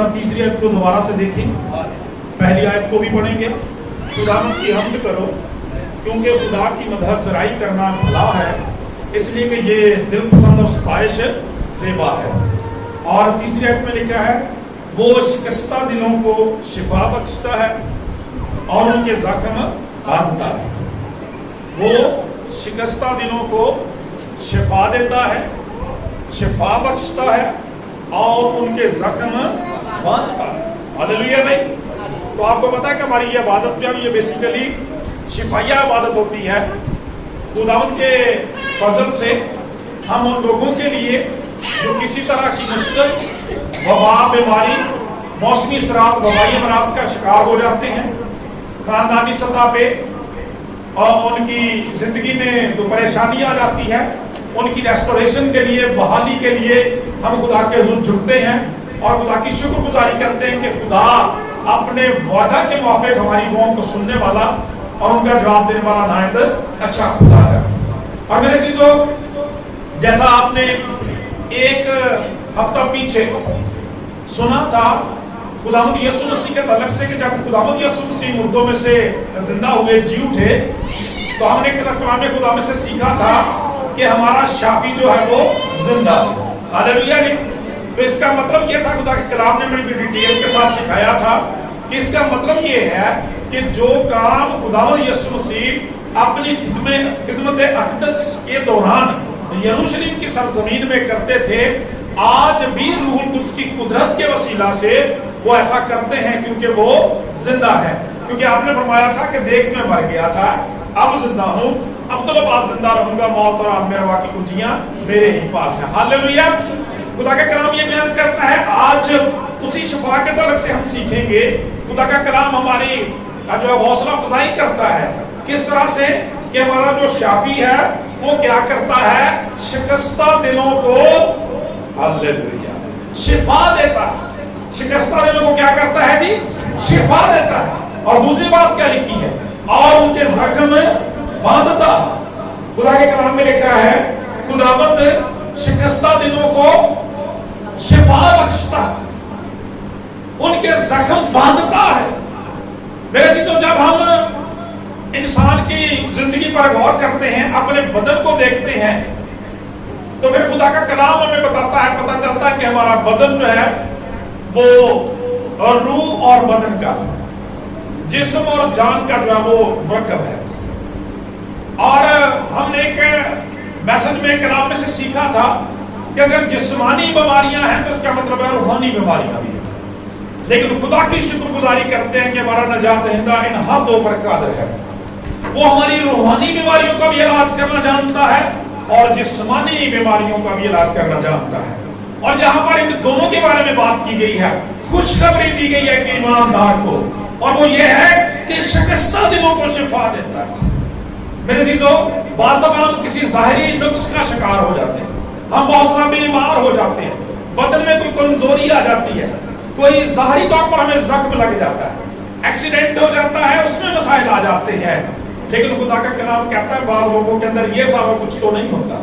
जरा तीसरी आयत को दोबारा से देखें, पहली आयत को भी पढ़ेंगे। खुदावंद की हम्द करो क्योंकि खुदा की मदह सराई करना भला है, इसलिए कि ये दिल पसंद और सिफारिश ज़ेबा है। और तीसरी आयत में लिखा है वो शिकस्ता दिलों को शिफा बख्शता है और उनके जख्म बांधता है। वो शिकस्ता दिलों को शिफा देता है, शिफा बख्शता है और उनके जख्म बांधता है। हालेलुया भाई। तो आपको पता है कि हमारी ये इबादत जो है ये बेसिकली शिफाइया इबादत होती है। खुदावंद के फजल से हम उन लोगों के लिए जो किसी तरह की मुश्किल, वबा, बीमारी, मौसमी शराब, वबाई अमराज का शिकार हो जाते हैं, खानदानी सतह पे और उनकी जिंदगी में जो परेशानी आ जाती है, उनकी रेस्टोरेशन के लिए, बहाली के लिए हम खुदा के हुजूर झुकते हैं और खुदा की शुक्रगुजारी करते हैं कि खुदा अपने वादा के मुताबिक हमारी दुआओं को सुनने वाला और उनका जवाब देने वाला नायत अच्छा खुदा है। और मेरे चीजों, जैसा आपने एक हफ्ता पीछे सुना था खुदावंद यीशु मसीह के तलक से कि जब खुदावंद यीशु मसीह मुर्दों में से जिंदा हुए, जी उठे, तो हमने कलाम खुदा में से सीखा था कि हमारा शाफी जो है वो जिंदा है। हालेलुया। तो इसका मतलब ये था, खुदा के कलाम ने मुझे डिटेल के साथ सिखाया था कि इसका मतलब ये है कि जो काम खुदावंद यीशु मसीह अपनी खिदमत अक़दस के दौरान यरूशलेम की सरजमीन में करते थे, आज भी रूहुल कुद्स की कुदरत के वसीला से वो ऐसा करते हैं क्योंकि वो जिंदा है। क्योंकि आपने फरमाया था कि देख मैं मर गया था, अब जिंदा हूं, अब तो मैं बाद जिंदा रहूंगा, मौत और आदम अरवा की कुंजियां मेरे ही पास है। हालेलुया। खुदा का कलाम ये बयान करता है। आज उसी शिफा के तरफ से हम सीखेंगे। खुदा का कलाम हमारी जो हौसला अफजाई करता है, किस तरह से कि हमारा जो शाफी है वो क्या करता है, शिकस्ता दिलों को हालेलुया शिफा देता है। शिकस्ता दिलों को क्या करता है जी, शिफा देता है। और दूसरी बात क्या लिखी है, और उनके जख्म बांधता। खुदा के कलाम में लिखा है खुदावंद शिकस्ता दिलों को शिफा बख्शता है, उनके जख्म बांधता है। मेरे चीजों, जब हम इंसान की जिंदगी पर गौर करते हैं, अपने बदन को देखते हैं, तो फिर खुदा का कलाम हमें बताता है, पता चलता है कि हमारा बदन जो है वो रूह और बदन का, जिस्म और जान का जो है वो मरकब है। और हमने एक मैसेज में कलाम में से सीखा था कि अगर जिस्मानी बीमारियां हैं तो इसका मतलब है रूहानी बीमारियां भी हैं। लेकिन खुदा की शुक्रगुजारी करते हैं कि हमारा नजात दहिंदा इन हाथों पर कादिर है। वो हमारी रूहानी बीमारियों का भी इलाज करना जानता है और जिस्मानी बीमारियों का भी इलाज करना जानता है। और जहां पर इन दोनों के बारे में बात की गई है, खुशखबरी दी गई है कि ईमानदार को, और वो ये है कि शिकस्ता दिलों को शिफा देता है। मेरे चीजों, बाज़ दफा हम किसी ज़ाहिरी नुक्स का शिकार हो जाते हैं, हम बहुत ज्यादा बीमार हो जाते हैं, बदन में कोई कमजोरी आ जाती है, कोई ज़ाहिरी तौर पर हमें जख्म लग जाता है, एक्सीडेंट हो जाता है, उसमें मसाइल आ जाते हैं। लेकिन खुदा का कलाम कहता है बाज़ लोगों के अंदर ये सारा कुछ तो नहीं होता,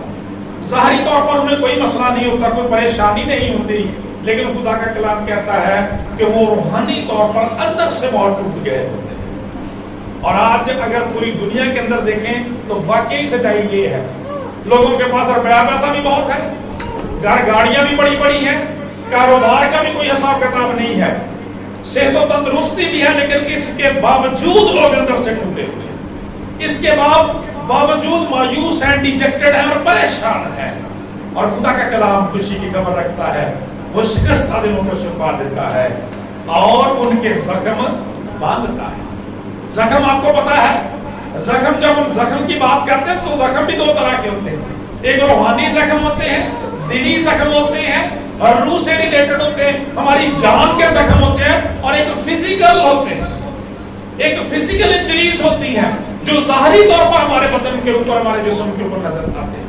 ज़ाहिरी तौर पर उन्हें कोई मसला नहीं होता, कोई परेशानी नहीं होती, लेकिन खुदा का कलाम कहता है कि वो रूहानी तौर पर अंदर से बहुत टूट गए होते हैं। और आज अगर पूरी दुनिया के अंदर देखें तो वाकई सच्चाई ये है, लोगों के पास रुपया पैसा भी बहुत है, गाड़ियां भी बड़ी बड़ी हैं, कारोबार का भी कोई हिसाब किताब नहीं है, सेहत और तंदुरुस्ती भी है, लेकिन इसके बावजूद लोग अंदर से टूटे हुए हैं, इसके बावजूद मायूस हैं, डिजेक्टेड हैं और परेशान हैं। और खुदा का कलाम खुशी की खबर रखता है, वो शिकस्ता दिलों को शिफा देता है और उनके जख्म बांधता है। जख्म आपको पता है, जख्म जब हम जख्म की बात करते हैं तो जख्म भी दो तरह के होते हैं, एक रूहानी जख्म होते हैं, दिली जख्म होते हैं और रूह से रिलेटेड होते हैं, हमारी जान के जख्म होते हैं, और एक फिजिकल होते हैं, एक फिजिकल इंजरीज होती है जो ज़ाहिरी तौर पर हमारे बदन के ऊपर, हमारे जिस्म के ऊपर नजर आते हैं।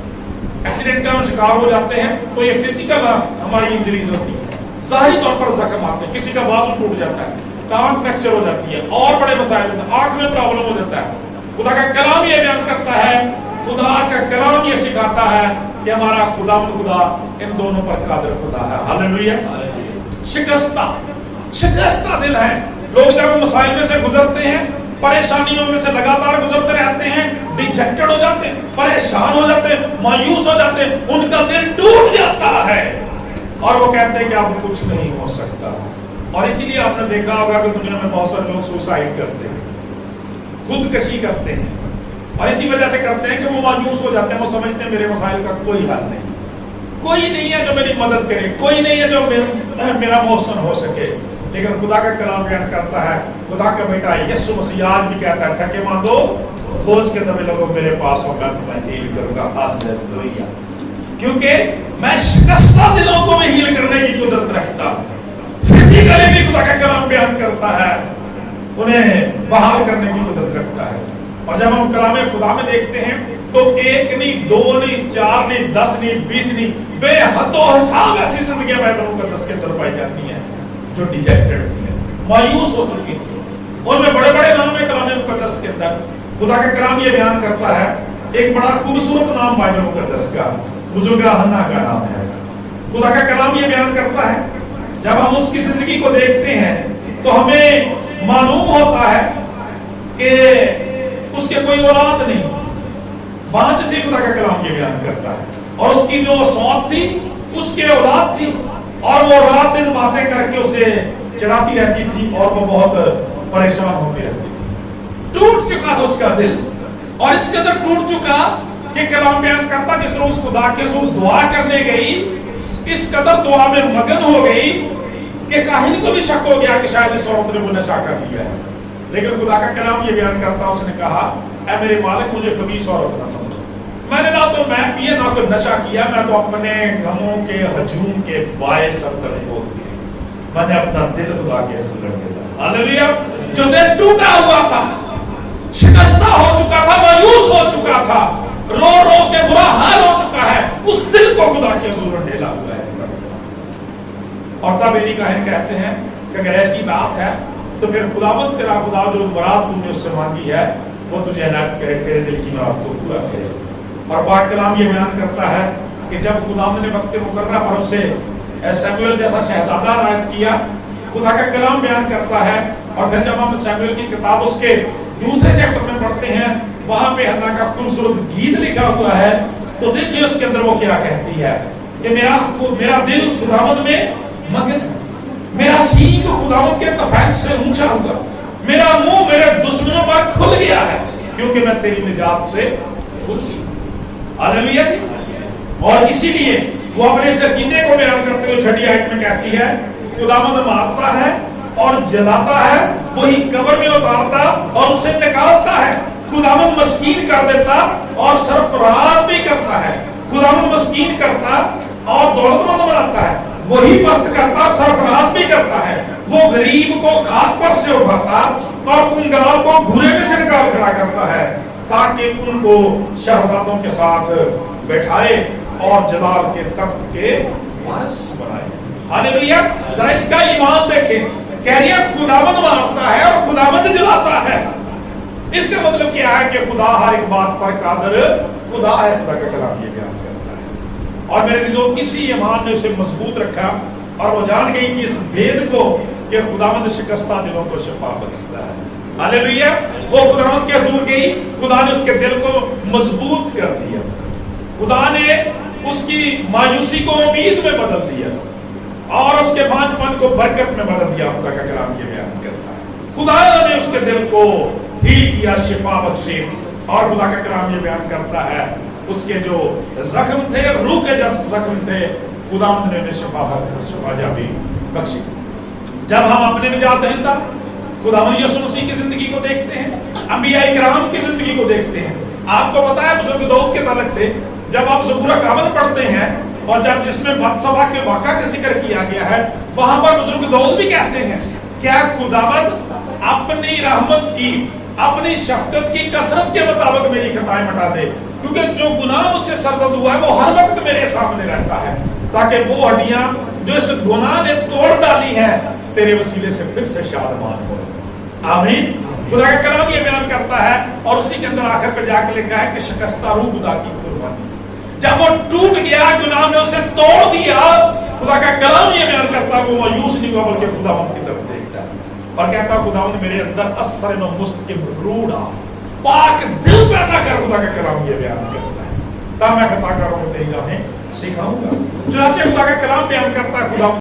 एक्सीडेंट का हम शिकार हो जाते हैं तो ये फिजिकल हमारी इंजरीज होती है, ज़ाहिरी तौर पर जख्म आते हैं, किसी का बाजू टूट जाता है, टांग फ्रैक्चर हो जाती है, और बड़े मसाइल होते हैं, आंख में प्रॉब्लम हो जाता है। खुदा का कलाम ये बयान करता है, खुदा का कलाम ये सिखाता है कि हमारा खुदा इन दोनों पर कादिर खुदा है। हालेलुया। शिकस्ता شکستہ دل ہے. لوگ جب مسائل میں سے گزرتے ہیں, پریشانیوں میں سے لگاتار گزرتے رہتے ہیں, ڈیجیکٹڈ ہو جاتے ہیں, پریشان ہو جاتے ہیں, مایوس ہو جاتے ہیں, ان کا دل ٹوٹ جاتا ہے اور وہ کہتے ہیں کہ اب کچھ نہیں ہو سکتا. اور اسی لیے آپ نے دیکھا ہوگا کہ دنیا میں بہت سارے لوگ سوسائڈ کرتے ہیں, خودکشی کرتے ہیں, اور اسی وجہ سے کرتے ہیں کہ وہ مایوس ہو جاتے ہیں. وہ سمجھتے ہیں میرے مسائل کا کوئی حل نہیں, کوئی نہیں ہے جو میری مدد کرے, کوئی نہیں ہے جو میرا محسن ہو سکے. لیکن خدا کا کلام بیان کرتا ہے, خدا کا بیٹا یسوع مسیح آج بھی کہتا ہے تھکے ماندو بوجھ کے دبے لوگوں میرے پاس ہو کر میں ہیل کروں گا. ہاللویا. کیونکہ میں شکستہ دلوں کو بھی ہیل کرنے کی قدرت رکھتا ہوں. فزیکلی بھی خدا کا کلام بیان کرتا ہے, انہیں بحال کرنے کی قدرت رکھتا ہے. اور جب ہم کلام خدا میں دیکھتے ہیں تو ایک نہیں, دو نہیں, چار نہیں, 10 نہیں, 20 نہیں, بے حد و حساب ایسی زندگیاں بائبل مقدس کے اندر پائی جاتی ہیں جو ڈیجیکٹڈ تھی, مایوس ہو چکی تھی. ان میں بڑے بڑے نام ہیں کلام مقدس کے اندر. خدا کا کلام یہ بیان کرتا ہے, ایک بڑا خوبصورت نام بائبل مقدس کا بزرگہ حنا کا نام ہے. خدا کا کلام یہ بیان کرتا ہے, جب ہم اس کی زندگی کو دیکھتے ہیں تو ہمیں معلوم ہوتا ہے کہ اس کے کوئی اولاد نہیں تھی, بانجھ تھی. خدا کا کلام یہ بیان کرتا ہے, اور اس کی جو سوت تھی اس کے اولاد تھی, اور وہ رات دن باتیں کر کے اسے چڑھاتی رہتی تھی, اور وہ بہت پریشان ہوتی رہتی تھی. ٹوٹ چکا تھا اس کا دل, اور اس قدر ٹوٹ چکا کہ کلام بیان کرتا جس روز خدا کے حضور دعا کرنے گئی, اس قدر دعا میں مگن ہو گئی کہ کاہن کو بھی شک ہو گیا کہ شاید اس عورت نے وہ نشہ کر لیا ہے. لیکن خدا کا کلام یہ بیان کرتا, اس نے کہا اے میرے مالک مجھے خبیث عورت نہ سمجھو, میں نے نہ تو میں پیے نہ کوئی نشہ کیا, میں تو اپنے غموں کے ہجوم کے باعث ابتر ہو گئی, میں نے اپنا دل خدا کے حضور رکھ دیا. ہاللویا. جو دل ٹوٹا ہوا تھا, شکستہ ہو چکا تھا, مایوس ہو چکا تھا, رو رو کے برا حال ہو چکا ہے, اس دل کو خدا کے حضور ڈھیلا ہوا ہے. اور تب ایلی کاہن کہتے ہیں کہ اگر ایسی بات ہے تو پھر خداوند تیرا خدا جو مراد تم نے اس سے مانگی ہے وہ تجھے عنایت کرے, تیرے دل کی مراد کو پورا کرے. اور پاک کلام یہ بیان کرتا ہے کہ جب خداوند نے وقت مقررہ پر اسے سیموئیل جیسا شہزادہ عنایت کیا, خدا کا کلام بیان کرتا ہے. اور پھر جب ہم سیموئیل کی کتاب اس کے دوسرے چیپٹر میں پڑھتے ہیں, وہاں پہ حنا کا خوبصورت گیت لکھا ہوا ہے, تو دیکھیے اس کے اندر وہ کیا کہتی ہے کہ میرا دل خداوند میں مگن, میرا سینگ خداوند کے تفیض سے اونچا ہوا, میرا منہ میرے دشمنوں پر کھل گیا ہے کیونکہ میں تیری نجات سے خوش ہوں. ہاللویا. اور اسی لیے وہ اپنے اس عقیدے کو بیان کرتے ہوئے 6 آیت میں کہتی ہے خداوند مارتا ہے اور جلاتا ہے, وہی قبر میں اتارتا اور اسے نکالتا ہے. خداوند مسکین کر دیتا اور سرفراز بھی کرتا ہے. خداوند مسکین کرتا اور دولت مند بناتا ہے, وہی پست کرتا اور سرفراز بھی کرتا ہے. وہ غریب کو خاک پر سے اٹھاتا اور کنگال کو گھوڑے میں سے نکال کھڑا کرتا ہے تاکہ ان کو شہزادوں کے ساتھ بیٹھائے اور جلال کے تخت کے وارث بنائے. ہاللویا. ذرا اس کا ایمان دیکھیں, کہہ رہی ہے خداوند مارتا ہے اور خداوند جلاتا ہے. اس کا مطلب کیا ہے کہ خدا ہر ایک بات پر قادر خدا ہے. خدا کا کلام یہ بیان کرتا ہے. اور میرے عزیزو اسی ایمان نے اسے مضبوط رکھا, اور وہ جان گئی تھی اس بھید کو کہ خداوند شکستہ دلوں کو شفا بخشتا ہے. ہاللویا. وہ خداوند کے حضور گئی, خدا نے اس کے دل کو مضبوط کر دیا, خدا نے اس کی مایوسی کو امید میں بدل دیا اور اس کے بانجھ پن کو برکت میں بدل دیا. خدا کا کلام یہ بیان کرتا ہے خدا نے اس کے دل کو ہیل کیا, شفا بخشی. اور خدا کا کلام یہ بیان کرتا ہے اس کے جو زخم تھے, روح کے جب زخم تھے, خداوند نے انہیں شفا جابی بخشی. جب ہم اپنے نجات دہندہ خداوند یسوع مسیح کی زندگی کو دیکھتے ہیں, انبیاء کرام کی زندگی کو دیکھتے ہیں, آپ کو پتا ہے بزرگ داؤد کے تعلق سے جب آپ زبور کامل پڑھتے ہیں اور جب جس میں بتسبا کے واقعہ کا ذکر کیا گیا ہے, وہاں پر بزرگ داؤد بھی کہتے ہیں کیا خداوند اپنی رحمت کی, اپنی شفقت کی کثرت کے مطابق میری خطائیں مٹا دے, کیونکہ جو گناہ مجھ سے سرزد ہوا ہے وہ ہر وقت میرے سامنے رہتا ہے, تاکہ وہ ہڈیاں جو اس گناہ نے توڑ ڈالی ہیں تیرے وسیلے سے پھر سے شادمان ہو. آمین. خدا کا کلام یہ بیان کرتا ہے, اور اسی کے اندر آخر پہ جا کے لکھا ہے کہ شکستہ روح خدا کی قربانی. جب وہ ٹوٹ گیا, گناہ نے اسے توڑ دیا, خدا کا کلام یہ بیان کرتا ہے وہ مایوس نہیں नहीं हुआ बल्कि खुदावंद की तरफ देखता है और कहता है खुदावंद मेरे अंदर असर में मुस्तकिम रूड़ा पाक दिल पैदा कर। खुदा का कलाम ये बयान करता है तब मैं खता करूँ तेरी राहें सिखाऊंगा। चुनाचे खुदा का कलाम बयान करता है खुदा